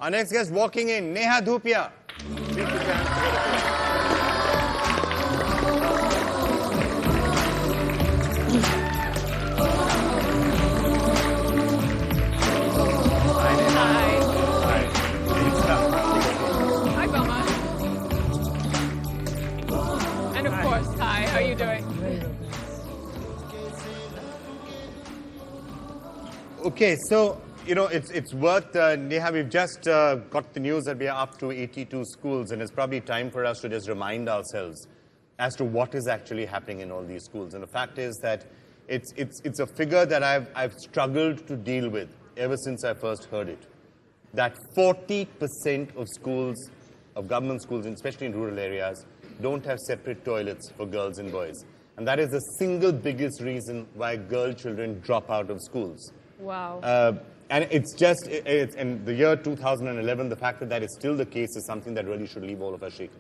Our next guest walking in, Neha Dhupia. Please put your hands together, Hi, Bama. And of course, hi, how are you doing? Okay, so, it's worth, Neha, we've just got the news that we are up to 82 schools, and it's probably time for us to just remind ourselves as to what is actually happening in all these schools. And the fact is that it's a figure that I've struggled to deal with ever since I first heard it. That 40% of schools, of government schools, especially in rural areas, don't have separate toilets for girls and boys. And that is the single biggest reason why girl children drop out of schools. Wow. And it's just, in the year 2011, the fact that that is still the case is something that really should leave all of us shaken.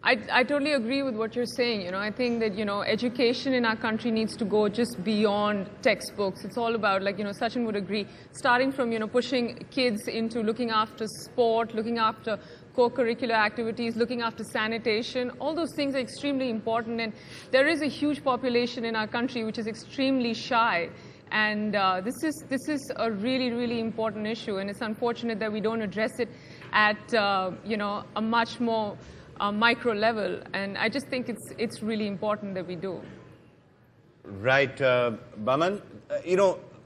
I totally agree with what you're saying. I think that, education in our country needs to go just beyond textbooks. It's all about, like, Sachin would agree, starting from, pushing kids into looking after sport, looking after co-curricular activities, looking after sanitation. All those things are extremely important. And there is a huge population in our country which is extremely shy. And this is a really, really important issue. And it's unfortunate that we don't address it at, a much more micro level, and I just think it's really important that we do. Right, Baman.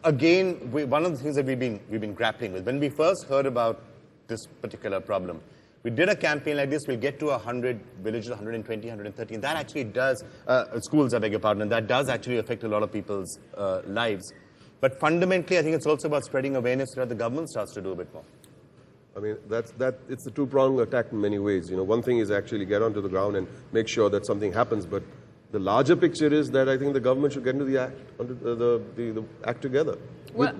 Again, one of the things that we've been grappling with when we first heard about this particular problem, we did a campaign like this. We'll get to 100 villages, 120, 130, and that actually does schools. I beg your pardon, and that does actually affect a lot of people's lives. But fundamentally, I think it's also about spreading awareness so that the government starts to do a bit more. I mean, it's a two-pronged attack in many ways. One thing is actually get onto the ground and make sure that something happens. But the larger picture is that I think the government should get into the act, the act together. Well,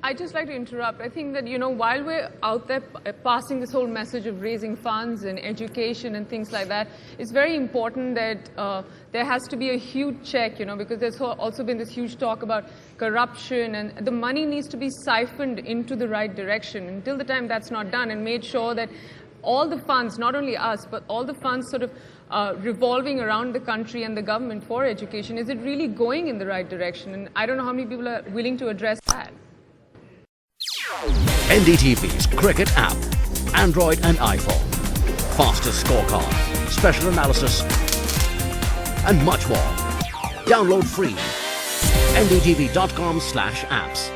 I'd just like to interrupt. I think that, while we're out there passing this whole message of raising funds and education and things like that, it's very important that there has to be a huge check, because there's also been this huge talk about corruption, and the money needs to be siphoned into the right direction. Until the time that's not done, and made sure that all the funds, not only us, but all the funds sort of revolving around the country and the government for education, is it really going in the right direction? And I don't know how many people are willing to address that. NDTV's cricket app, Android and iPhone, fastest scorecard, special analysis, and much more. Download free. ndtv.com/apps.